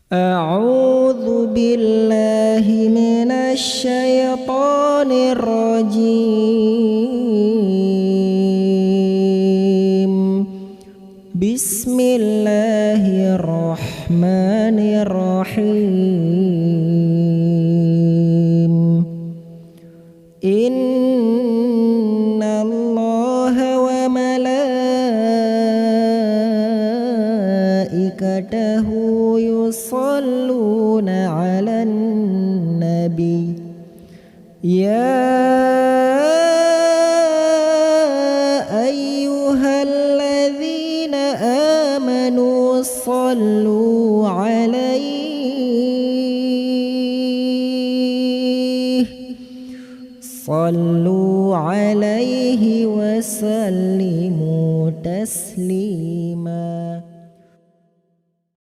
أعوذ بالله من الشيطان الرجيم. بسم الله الرحمن الرحيم. إن الله وملائكته يصلون على النبي يا أيها الذين آمنوا صلوا عليه وسلموا تسليما.